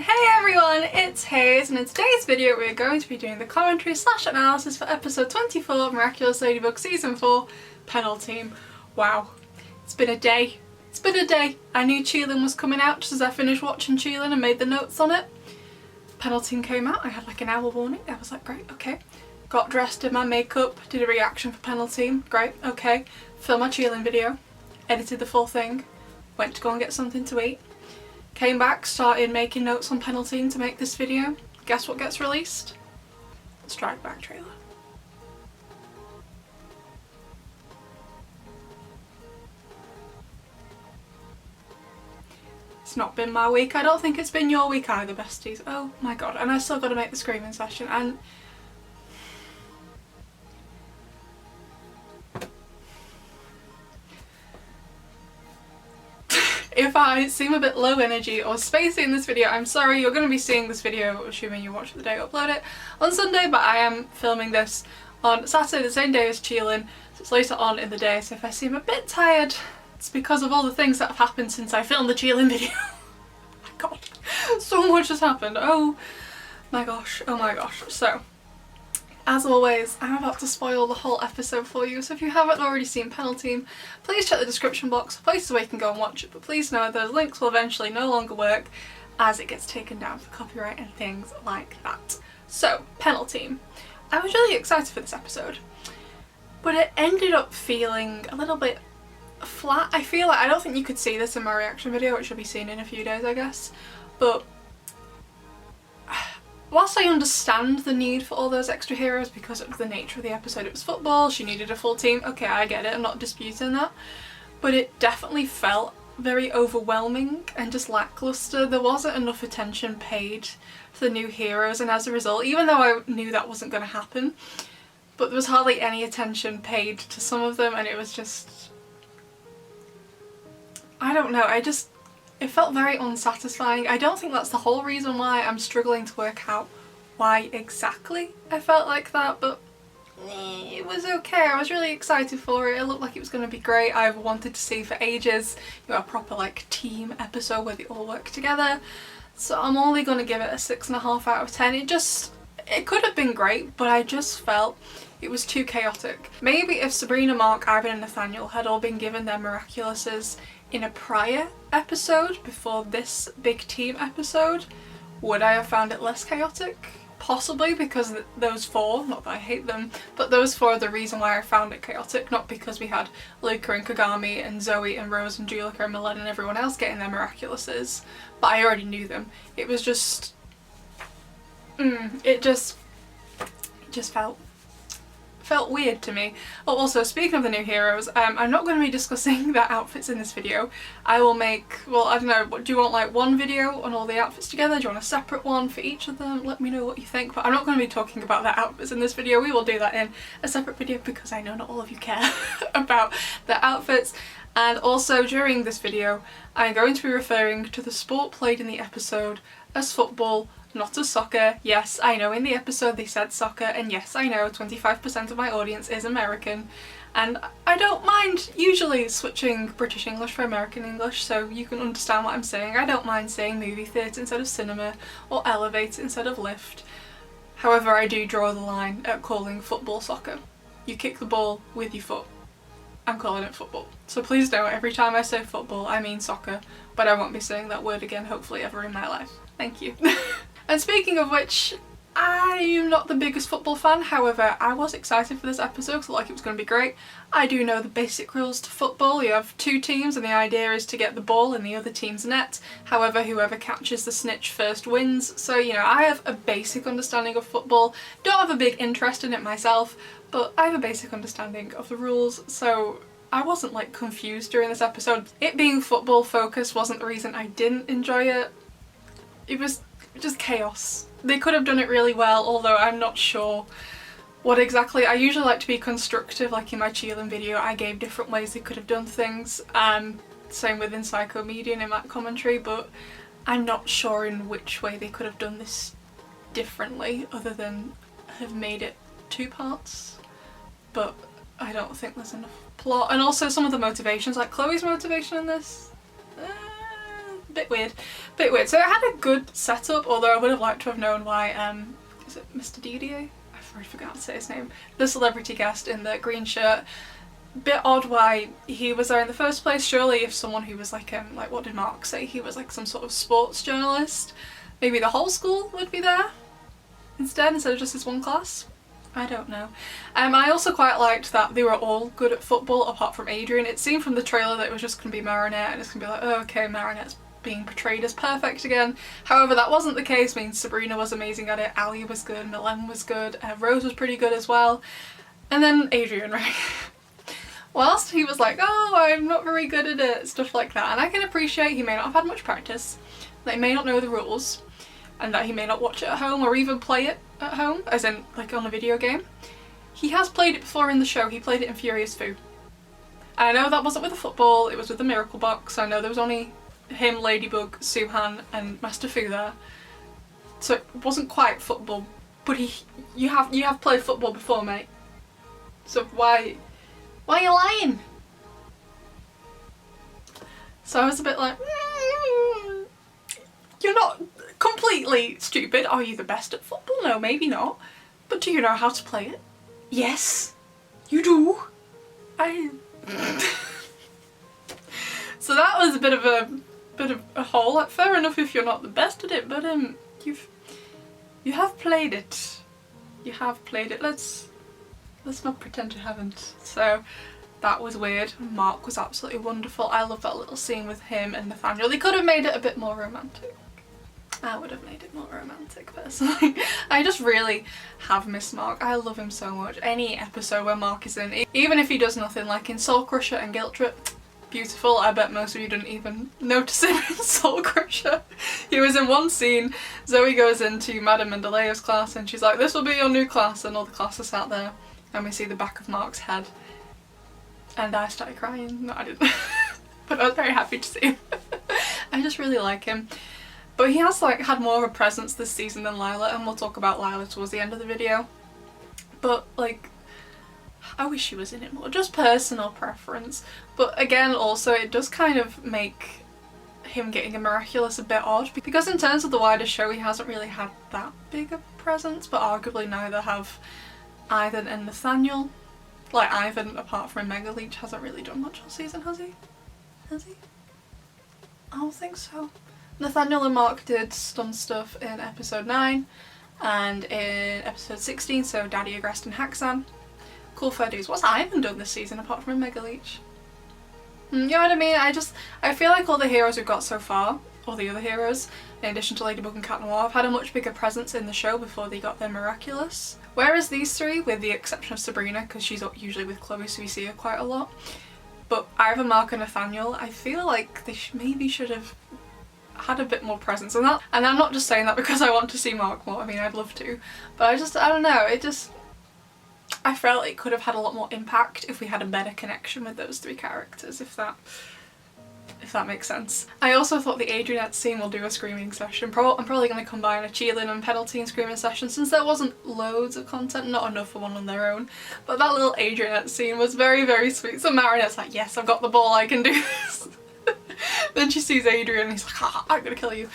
Hey everyone, it's Hayes, and in today's video we're going to be doing the commentary / analysis for episode 24 of Miraculous Ladybug season 4, Penalteam. Wow, it's been a day. It's been a day. I knew Cheelin was coming out just as I finished watching Cheelin and made the notes on it. Penalteam came out, I had like an hour warning. I was like, great, okay. Got dressed, did my makeup, did a reaction for Penalteam, great, okay. Filmed my Cheelin video, edited the full thing, went to go and get something to eat. Came back, started making notes on Penalteam to make this video. Guess what gets released? The Strike Back trailer. It's not been my week. I don't think it's been your week either, besties. Oh my god. And I still got to make the screaming session, and if I seem a bit low energy or spacey in this video, I'm sorry. You're going to be seeing this video, assuming you watch it the day I upload it, on Sunday, but I am filming this on Saturday, the same day as Cheelin, so it's later on in the day, so if I seem a bit tired, it's because of all the things that have happened since I filmed the Cheelin video. Oh my god, so much has happened. Oh my gosh, oh my gosh. So, as always, I'm about to spoil the whole episode for you, so if you haven't already seen Penalteam, please check the description box for places where you can go and watch it, but please know those links will eventually no longer work as it gets taken down for copyright and things like that. So, Penalteam. I was really excited for this episode, but it ended up feeling a little bit flat. I feel like, I don't think you could see this in my reaction video, which will be seen in a few days I guess, but whilst I understand the need for all those extra heroes because of the nature of the episode, it was football, she needed a full team, okay, I get it, I'm not disputing that, but it definitely felt very overwhelming and just lackluster. There wasn't enough attention paid to the new heroes, and as a result, even though I knew that wasn't going to happen, but there was hardly any attention paid to some of them, and it was just, I don't know, it felt very unsatisfying. I don't think that's the whole reason why. I'm struggling to work out why exactly I felt like that, but it was okay. I was really excited for it. It looked like it was going to be great. I've wanted to see for ages, you know, a proper like team episode where they all work together. So I'm only going to give it a 6.5 out of 10. It could have been great, but I just felt it was too chaotic. Maybe if Sabrina, Mark, Ivan and Nathaniel had all been given their Miraculouses in a prior episode before this big team episode, would I have found it less chaotic? Possibly, because those four, not that I hate them, but those four are the reason why I found it chaotic, not because we had Luca and Kagami and Zoe and Rose and Julika and Milena and everyone else getting their Miraculouses, but I already knew them. It was just, it just felt weird to me. Oh, also, speaking of the new heroes, I'm not going to be discussing their outfits in this video. I will make, well, I don't know, do you want like one video on all the outfits together? Do you want a separate one for each of them? Let me know what you think, but I'm not going to be talking about their outfits in this video. We will do that in a separate video because I know not all of you care about their outfits. And also, during this video, I'm going to be referring to the sport played in the episode as football, not as soccer. Yes, I know in the episode they said soccer, and yes, I know 25% of my audience is American, and I don't mind usually switching British English for American English so you can understand what I'm saying. I don't mind saying movie theatre instead of cinema, or elevator instead of lift. However, I do draw the line at calling football soccer. You kick the ball with your foot. I'm calling it football. So please know, every time I say football, I mean soccer, but I won't be saying that word again, hopefully, ever in my life. Thank you. And speaking of which, I am not the biggest football fan, however I was excited for this episode because I thought like it was going to be great. I do know the basic rules to football. You have two teams and the idea is to get the ball in the other team's net. However, whoever catches the snitch first wins. So, you know, I have a basic understanding of football. Don't have a big interest in it myself, but I have a basic understanding of the rules, so I wasn't like confused during this episode. It being football focused wasn't the reason I didn't enjoy it. It was just chaos. They could have done it really well, although I'm not sure what exactly. I usually like to be constructive, like in my Cheelin video I gave different ways they could have done things, and same with Encyclomedian in that commentary, but I'm not sure in which way they could have done this differently other than have made it 2 parts, but I don't think there's enough plot. And also some of the motivations, like Chloe's motivation in this, bit weird, bit weird. So it had a good setup, although I would have liked to have known why, is it Mr. Didier? I already forgot to say his name. The celebrity guest in the green shirt. Bit odd why he was there in the first place. Surely if someone who was like what did Mark say? He was like some sort of sports journalist. Maybe the whole school would be there instead of just this one class. I don't know. I also quite liked that they were all good at football apart from Adrien. It seemed from the trailer that it was just going to be Marinette and it's going to be like, oh okay, Marinette's being portrayed as perfect again. However, that wasn't the case. I mean, Sabrina was amazing at it, Ali was good, Milan was good, Rose was pretty good as well. And then Adrien, right? Whilst he was like, oh, I'm not very good at it, stuff like that. And I can appreciate he may not have had much practice, that he may not know the rules, and that he may not watch it at home or even play it at home, as in like on a video game. He has played it before in the show. He played it in Furious Fu. And I know that wasn't with the football, it was with the Miracle Box. I know there was only him, Ladybug, Suhan and Master Fu there. So it wasn't quite football, but you have played football before, mate. So why are you lying? So I was a bit like, you're not completely stupid. Are you the best at football? No, maybe not. But do you know how to play it? Yes, you do. So that was a bit of a hole. Like, fair enough if you're not the best at it, but you have played it. You have played it. Let's not pretend you haven't. So that was weird. Mark was absolutely wonderful. I love that little scene with him and Nathaniel. They could have made it a bit more romantic. I would have made it more romantic personally. I just really have missed Mark. I love him so much. Any episode where Mark is in, even if he does nothing, like in Soul Crusher and Guilt Trip, beautiful. I bet most of you didn't even notice him in Soul Crusher. He was in one scene. Zoe goes into Madame Mendeleev's class and she's like, this will be your new class, and all the class are sat there and we see the back of Mark's head. And I started crying. No, I didn't. But I was very happy to see him. I just really like him. But he has like had more of a presence this season than Lila, and we'll talk about Lila towards the end of the video. But like, I wish she was in it more. Just personal preference. But again, also it does kind of make him getting a Miraculous a bit odd, because in terms of the wider show he hasn't really had that big a presence, but arguably neither have Ivan and Nathaniel. Like Ivan, apart from Mega Leech, hasn't really done much all season, has he? Has he? I don't think so. Nathaniel and Mark did some stuff in episode 9 and in episode 16, so Daddy Agrest and Haxan. Cool fair dues. What's Ivan done this season apart from Mega Leech? You know what I mean? I feel like all the heroes we've got so far, all the other heroes, in addition to Ladybug and Cat Noir, have had a much bigger presence in the show before they got their Miraculous. Whereas these three, with the exception of Sabrina, because she's usually with Chloe so we see her quite a lot, but Ivan, Mark and Nathaniel, I feel like they maybe should have had a bit more presence. And I'm not just saying that because I want to see Mark more, I mean I'd love to, but I don't know, I felt it could have had a lot more impact if we had a better connection with those three characters, if that makes sense. I also thought the Adrienne scene will do a screaming session. I'm probably going to combine a Cheerleading and Penalteam screaming session, since there wasn't loads of content, not enough for one on their own. But that little Adrienne scene was very, very sweet. So Marinette's like, yes, I've got the ball, I can do this. Then she sees Adrien and he's like, ah, I'm gonna kill you.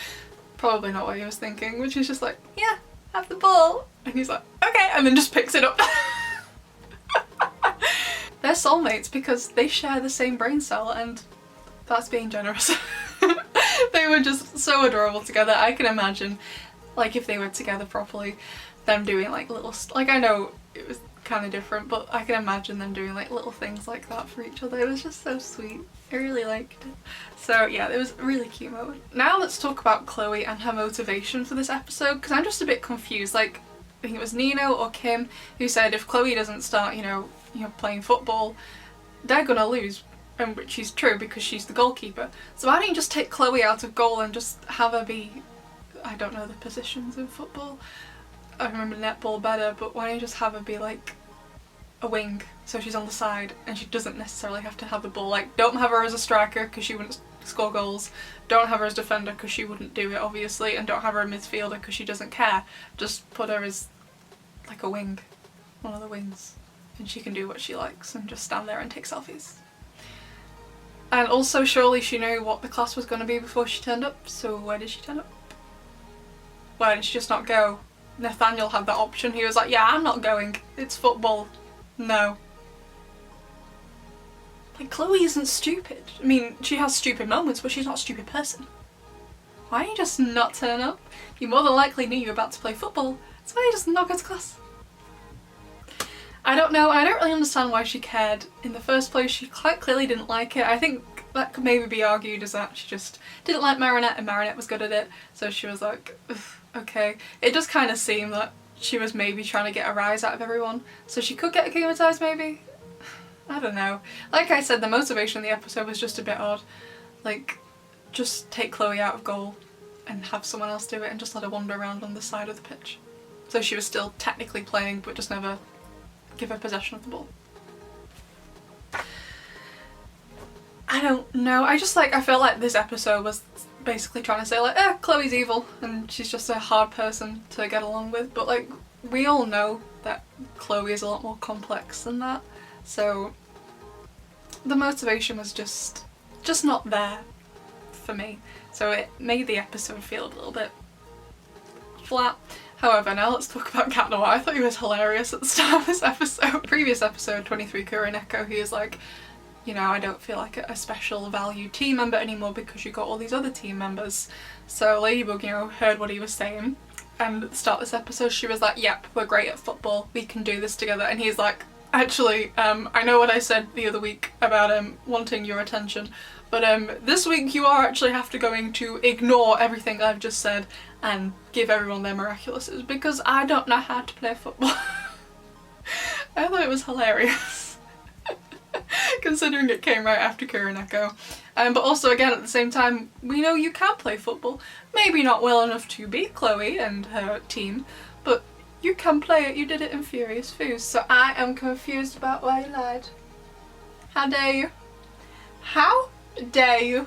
Probably not what he was thinking, but she's just like, yeah, have the ball. And he's like, okay, and then just picks it up. They're soulmates because they share the same brain cell, and that's being generous. They were just so adorable together. I can imagine, like, if they were together properly, them doing like little, like, I know it was kind of different, but I can imagine them doing like little things like that for each other. It was just so sweet. I really liked it. So yeah, it was a really cute moment. Now let's talk about Chloe and her motivation for this episode, because I'm just a bit confused. Like, I think it was Nino or Kim who said if Chloe doesn't start, you know, playing football, they're gonna lose. And which is true because she's the goalkeeper. So why don't you just take Chloe out of goal and just have her be, I don't know the positions in football. I remember netball better, but why don't you just have her be like a wing, so she's on the side and she doesn't necessarily have to have the ball. Like, don't have her as a striker because she wouldn't score goals, don't have her as defender because she wouldn't do it obviously, and don't have her a midfielder because she doesn't care. Just put her as like a wing, one of the wings, and she can do what she likes and just stand there and take selfies. And also surely she knew what the class was going to be before she turned up, so why did she turn up? Why didn't she just not go? Nathaniel had that option. He was like, yeah, I'm not going. It's football. No. Like, Chloe isn't stupid. I mean, she has stupid moments, but she's not a stupid person. Why don't you just not turn up? You more than likely knew you were about to play football, so why don't you just not go to class? I don't know, I don't really understand why she cared in the first place. She quite clearly didn't like it. I think that could maybe be argued as that she just didn't like Marinette and Marinette was good at it, so she was like, okay. It does kind of seem that she was maybe trying to get a rise out of everyone, so she could get akumatized maybe? I don't know. Like I said, the motivation of the episode was just a bit odd. Like, just take Chloe out of goal and have someone else do it and just let her wander around on the side of the pitch. So she was still technically playing, but just never give her possession of the ball. I don't know. I felt like this episode was basically trying to say like, Chloe's evil and she's just a hard person to get along with. But like, we all know that Chloe is a lot more complex than that. So the motivation was just not there for me. So it made the episode feel a little bit flat. However, now let's talk about Cat Noir. I thought he was hilarious at the start of this episode. Previous episode, 23 Kura Neko, he is like, you know, I don't feel like a special valued team member anymore because you got all these other team members. So Ladybug, you know, heard what he was saying. And at the start of this episode, she was like, yep, we're great at football. We can do this together. And he's like, actually, I know what I said the other week about wanting your attention, but this week you are actually going to ignore everything I've just said and give everyone their Miraculouses because I don't know how to play football. I thought it was hilarious. Considering it came right after Kura Neko. But also again at the same time, we know you can play football. Maybe not well enough to beat Chloe and her team, but you can play it. You did it in Furious Foos. So I am confused about why you lied. How dare you? How dare you?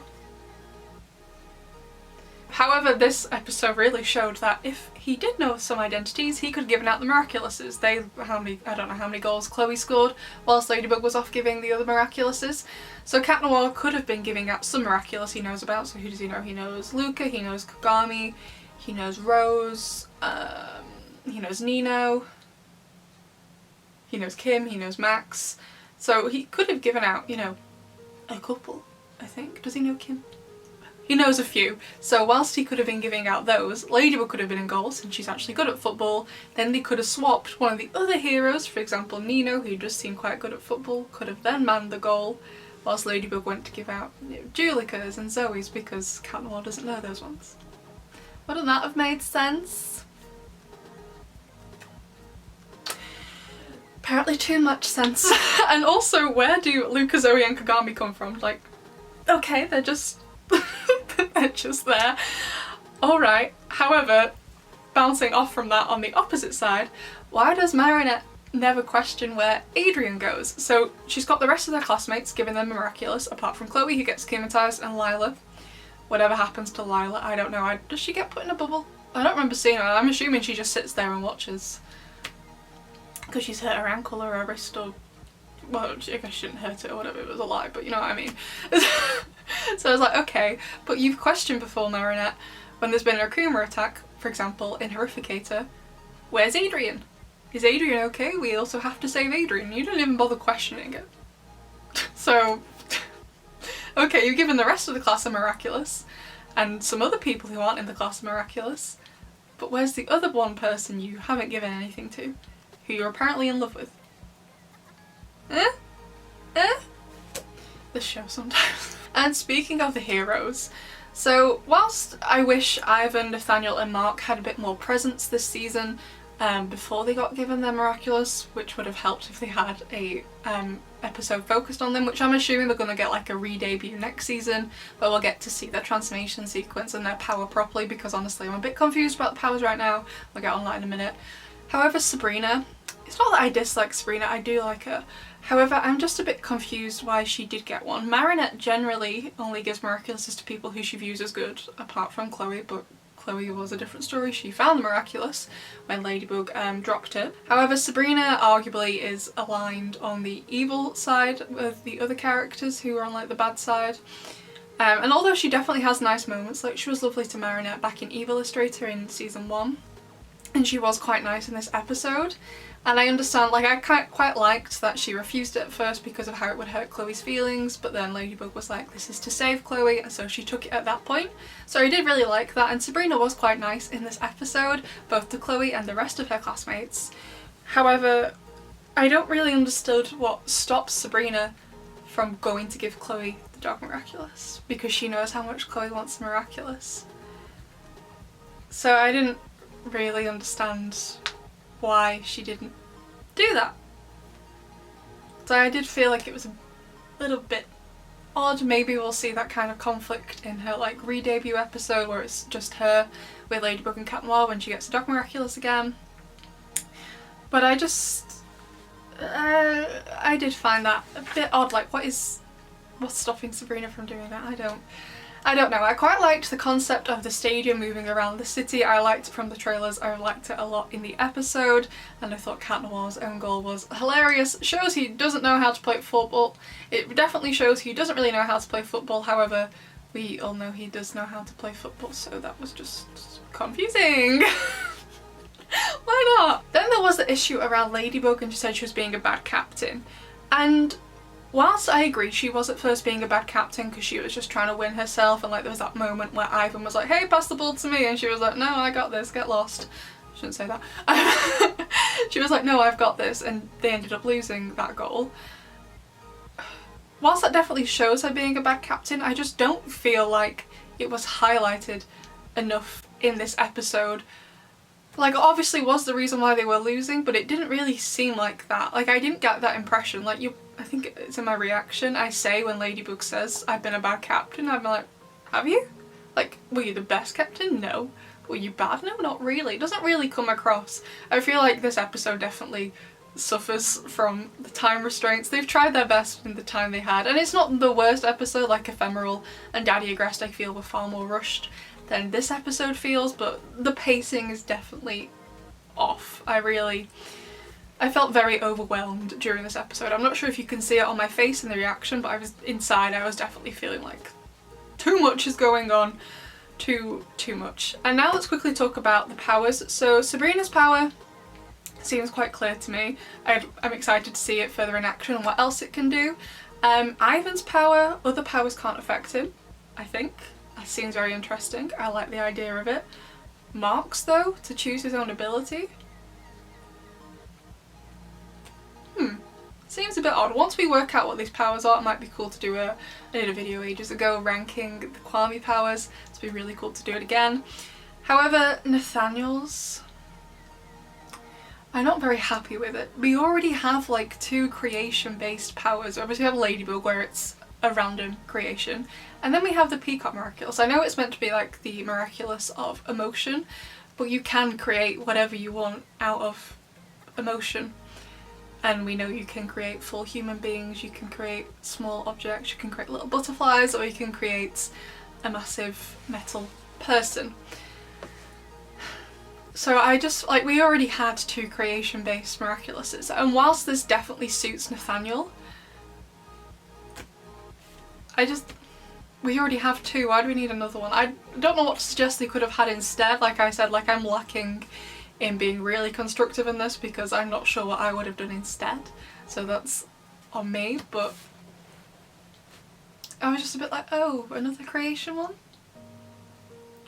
However, this episode really showed that if he did know some identities, he could have given out the Miraculouses. I don't know how many goals Chloe scored whilst Ladybug was off giving the other Miraculouses. So Cat Noir could have been giving out some Miraculous he knows about. So who does he know? He knows Luca, he knows Kagami, he knows Rose, he knows Nino, he knows Kim, he knows Max. So he could have given out, you know, a couple, I think. Does he know Kim? He knows a few. So whilst he could have been giving out those, Ladybug could have been in goal since she's actually good at football. Then they could have swapped one of the other heroes, for example Nino, who just seemed quite good at football, could have then manned the goal, whilst Ladybug went to give out, you know, Julica's and Zoe's because Cat Noir doesn't know those ones. Wouldn't that have made sense? Apparently too much sense. And also, where do Luca, Zoe and Kagami come from? Like, okay, they're just they're just there. Alright, however, bouncing off from that on the opposite side, why does Marinette never question where Adrien goes? So she's got the rest of their classmates giving them Miraculous, apart from Chloe who gets akumatized and Lila. Whatever happens to Lila, I don't know. Does she get put in a bubble? I don't remember seeing her. I'm assuming she just sits there and watches. Because she's hurt her ankle or her wrist or... well, I guess she didn't hurt it or whatever, it was a lie, but you know what I mean. So I was like, okay, but you've questioned before, Marinette, when there's been an Akuma attack, for example, in Horrificator, where's Adrien? Is Adrien okay? We also have to save Adrien. You didn't even bother questioning it. So, okay, you've given the rest of the class a Miraculous, and some other people who aren't in the class a Miraculous, but where's the other one person you haven't given anything to, who you're apparently in love with? This show sometimes. And speaking of the heroes, so whilst I wish Ivan, Nathaniel and Mark had a bit more presence this season before they got given their Miraculous, which would have helped if they had a episode focused on them, which I'm assuming they're going to get like a re-debut next season, but we'll get to see their transformation sequence and their power properly, because honestly I'm a bit confused about the powers right now. We'll get on that in a minute. However, Sabrina, it's not that I dislike Sabrina, I do like her. However, I'm just a bit confused why she did get one. Marinette generally only gives Miraculouses to people who she views as good, apart from Chloe, but Chloe was a different story. She found the Miraculous when Ladybug dropped it. However, Sabrina arguably is aligned on the evil side with the other characters who are on like the bad side. And although she definitely has nice moments, like she was lovely to Marinette back in Evil Illustrator in season 1, and she was quite nice in this episode. And I understand, like I quite liked that she refused it at first because of how it would hurt Chloe's feelings, but then Ladybug was like, this is to save Chloe, and so she took it at that point. So I did really like that, and Sabrina was quite nice in this episode, both to Chloe and the rest of her classmates. However, I don't really understood what stops Sabrina from going to give Chloe the dog Miraculous, because she knows how much Chloe wants the Miraculous. So I didn't really understand why she didn't do that. So I did feel like it was a little bit odd. Maybe we'll see that kind of conflict in her like re-debut episode where it's just her with Ladybug and Cat Noir when she gets the dog Miraculous again. But I did find that a bit odd. Like what's stopping Sabrina from doing that? I don't know. I quite liked the concept of the stadium moving around the city. I liked it from the trailers. I liked it a lot in the episode, and I thought Cat Noir's own goal was hilarious. Shows he doesn't know how to play football. It definitely shows he doesn't really know how to play football. However, we all know he does know how to play football, so that was just confusing. Why not? Then there was the issue around Ladybug, and she said she was being a bad captain. And whilst I agree she was at first being a bad captain because she was just trying to win herself, and like there was that moment where Ivan was like, hey, pass the ball to me, and she was like, no, I got this, get lost. I shouldn't say that. She was like, no, I've got this, and they ended up losing that goal. Whilst that definitely shows her being a bad captain, I just don't feel like it was highlighted enough in this episode. Like, obviously was the reason why they were losing, but it didn't really seem like that. Like, I didn't get that impression. Like, I think it's in my reaction, I say when Ladybug says, I've been a bad captain, I'm like, have you? Like, were you the best captain? No. Were you bad? No, not really. It doesn't really come across. I feel like this episode definitely suffers from the time restraints. They've tried their best in the time they had, and it's not the worst episode. Like Ephemeral and Daddy Agrest I feel were far more rushed than this episode feels, but the pacing is definitely off. I felt very overwhelmed during this episode. I'm not sure if you can see it on my face in the reaction, but I was definitely feeling like too much is going on. Too much. And now let's quickly talk about the powers. So Sabrina's power seems quite clear to me. I'm excited to see it further in action and what else it can do. Ivan's power, other powers can't affect him, I think. That seems very interesting. I like the idea of it. Mark's though, to choose his own ability. Seems a bit odd. Once we work out what these powers are, it might be cool to do I did a video ages ago ranking the Kwame powers. It'd be really cool to do it again. However, Nathaniel's, I'm not very happy with it. We already have like 2 creation-based powers. Obviously we have Ladybug where it's a random creation, and then we have the Peacock Miraculous. I know it's meant to be like the Miraculous of emotion, but you can create whatever you want out of emotion. And we know you can create full human beings, you can create small objects, you can create little butterflies, or you can create a massive metal person. So I just, like, we already had 2 creation-based Miraculouses, and whilst this definitely suits Nathaniel, we already have 2, why do we need another one? I don't know what to suggest they could have had instead. Like I said, like I'm lacking in being really constructive in this because I'm not sure what I would have done instead. So that's on me, but I was just a bit like, oh, another creation one?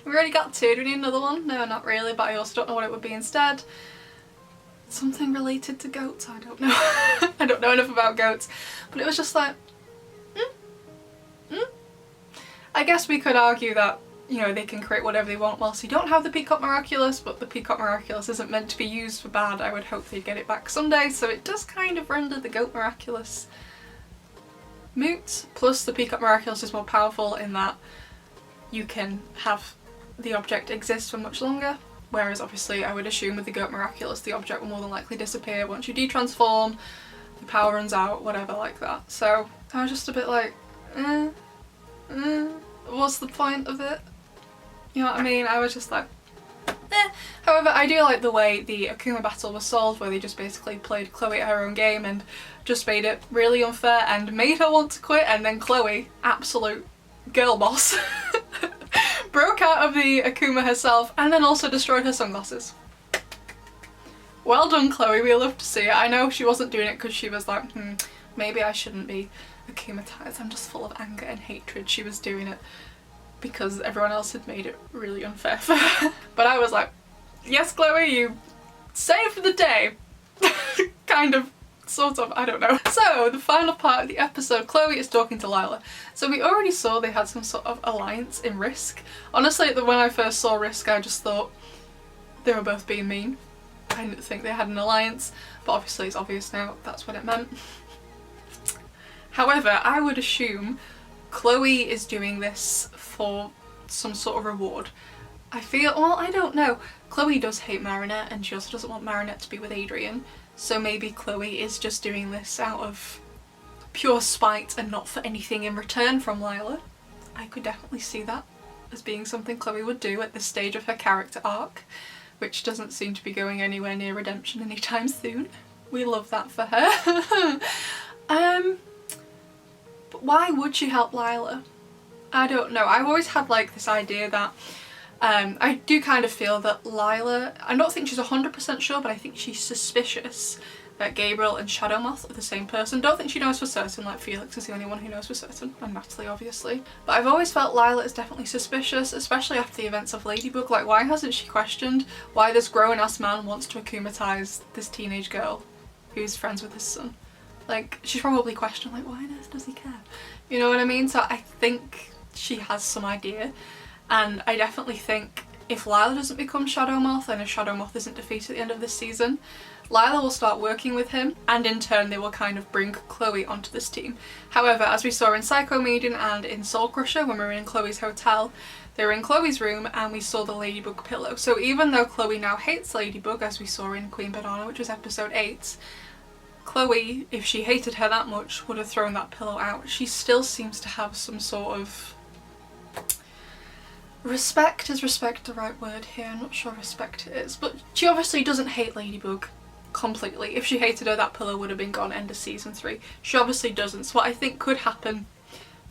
We already got 2, do we need another one? No, not really, but I also don't know what it would be instead. Something related to goats, I don't know. I don't know enough about goats, but it was just like, I guess we could argue that, you know, they can create whatever they want whilst you don't have the Peacock Miraculous, but the Peacock Miraculous isn't meant to be used for bad. I would hope they get it back someday, so it does kind of render the Goat Miraculous moot. Plus the Peacock Miraculous is more powerful in that you can have the object exist for much longer, whereas obviously I would assume with the Goat Miraculous the object will more than likely disappear once you detransform, the power runs out, whatever like that. So I was just a bit like, what's the point of it? You know what I mean? I was just like, eh. However, I do like the way the Akuma battle was solved, where they just basically played Chloe at her own game and just made it really unfair and made her want to quit, and then Chloe, absolute girl boss, broke out of the Akuma herself and then also destroyed her sunglasses. Well done, Chloe, we love to see it. I know she wasn't doing it because she was like, maybe I shouldn't be Akumatized, I'm just full of anger and hatred. She was doing it because everyone else had made it really unfair for her. But I was like, yes, Chloe, you saved the day. Kind of, sort of, I don't know. So, the final part of the episode, Chloe is talking to Lila. So we already saw they had some sort of alliance in Risk. Honestly, when I first saw Risk, I just thought they were both being mean. I didn't think they had an alliance, but obviously it's obvious now that's what it meant. However, I would assume Chloe is doing this for some sort of reward. I feel, well, I don't know. Chloe does hate Marinette and she also doesn't want Marinette to be with Adrien. So maybe Chloe is just doing this out of pure spite and not for anything in return from Lila. I could definitely see that as being something Chloe would do at this stage of her character arc, which doesn't seem to be going anywhere near redemption anytime soon. We love that for her. But why would she help Lila? I don't know. I've always had like this idea that I do kind of feel that Lila, I don't think she's 100% sure, but I think she's suspicious that Gabriel and Shadowmoth are the same person. Don't think she knows for certain, like Felix is the only one who knows for certain, and Natalie obviously. But I've always felt Lila is definitely suspicious, especially after the events of Ladybug. Like, why hasn't she questioned why this grown-ass man wants to Akumatize this teenage girl who's friends with his son? Like, she's probably questioned, like, why on earth does he care? You know what I mean? So I think she has some idea, and I definitely think if Lila doesn't become Shadowmoth and if Shadowmoth isn't defeated at the end of this season, Lila will start working with him, and in turn they will kind of bring Chloe onto this team. However, as we saw in Psycho Maiden and in Soul Crusher when we were in Chloe's hotel, they were in Chloe's room and we saw the Ladybug pillow. So even though Chloe now hates Ladybug, as we saw in Queen Banana, which was episode 8, Chloe, if she hated her that much, would have thrown that pillow out. She still seems to have some sort of respect. Is respect the right word here? I'm not sure respect is, but she obviously doesn't hate Ladybug completely. If she hated her, that pillow would have been gone end of season 3. She obviously doesn't. So what I think could happen,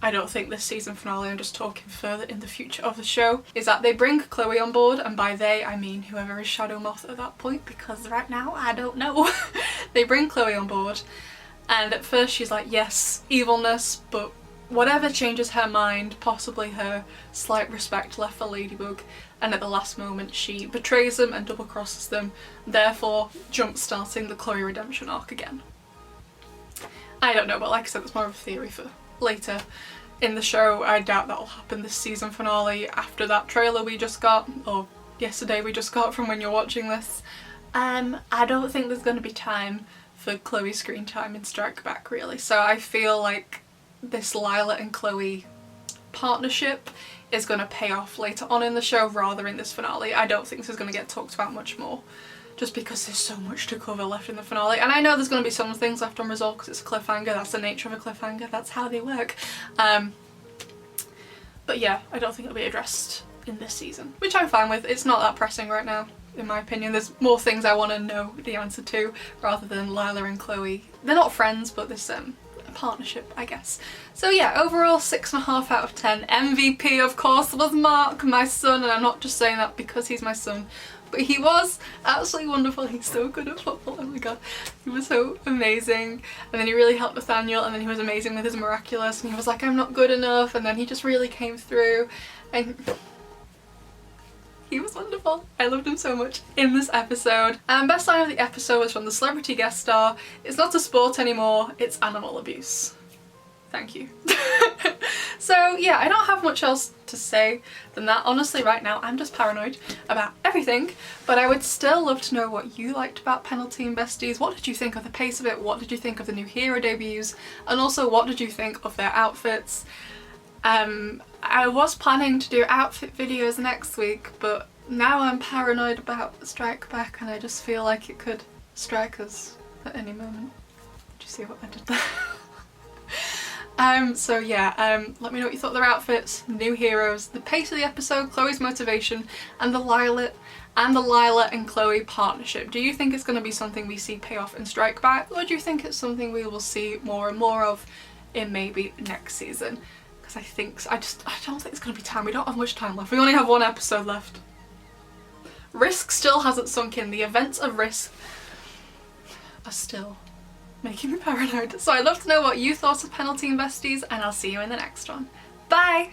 I don't think this season finale, I'm just talking further in the future of the show, is that they bring Chloe on board, and by they I mean whoever is Shadowmoth at that point, because right now I don't know. They bring Chloe on board, and at first she's like, yes, evilness, but whatever changes her mind, possibly her slight respect left for Ladybug, and at the last moment she betrays them and double crosses them, therefore jump-starting the Chloe redemption arc again. I don't know, but like I said, it's more of a theory for later in the show. I doubt that'll happen this season finale after that trailer we just got, or yesterday we just got from when you're watching this. I don't think there's going to be time for Chloe's screen time in Strike Back really, so I feel like this Lila and Chloe partnership is going to pay off later on in the show rather in this finale. I don't think this is going to get talked about much more, just because there's so much to cover left in the finale. And I know there's going to be some things left unresolved because it's a cliffhanger, that's the nature of a cliffhanger, that's how they work. But yeah, I don't think it'll be addressed in this season, which I'm fine with. It's not that pressing right now, in my opinion. There's more things I want to know the answer to, rather than Lila and Chloe. They're not friends, but this partnership, I guess. So yeah, overall 6.5 out of 10. MVP, of course, was Mark, my son, and I'm not just saying that because he's my son, but he was absolutely wonderful. He's so good at football, oh my god. He was so amazing. And then he really helped Nathaniel, and then he was amazing with his Miraculous, and he was like, I'm not good enough, and then he just really came through, and he was wonderful. I loved him so much in this episode. And best line of the episode was from the celebrity guest star, "It's not a sport anymore, it's animal abuse." Thank you. So yeah, I don't have much else to say than that. Honestly, right now I'm just paranoid about everything, but I would still love to know what you liked about Penalteam Besties. What did you think of the pace of it? What did you think of the new hero debuts? And also, what did you think of their outfits? I was planning to do outfit videos next week, but now I'm paranoid about Strike Back, and I just feel like it could strike us at any moment. Did you see what I did there? So yeah, let me know what you thought of their outfits, new heroes, the pace of the episode, Chloe's motivation, and the Lila and Chloe partnership. Do you think it's going to be something we see pay off and strike back, or do you think it's something we will see more and more of in maybe next season? Because I don't think it's going to be time. We don't have much time left. We only have one episode left. Risk still hasn't sunk in. The events of Risk are still making me paranoid. So I'd love to know what you thought of Penalteam besties, and I'll see you in the next one. Bye!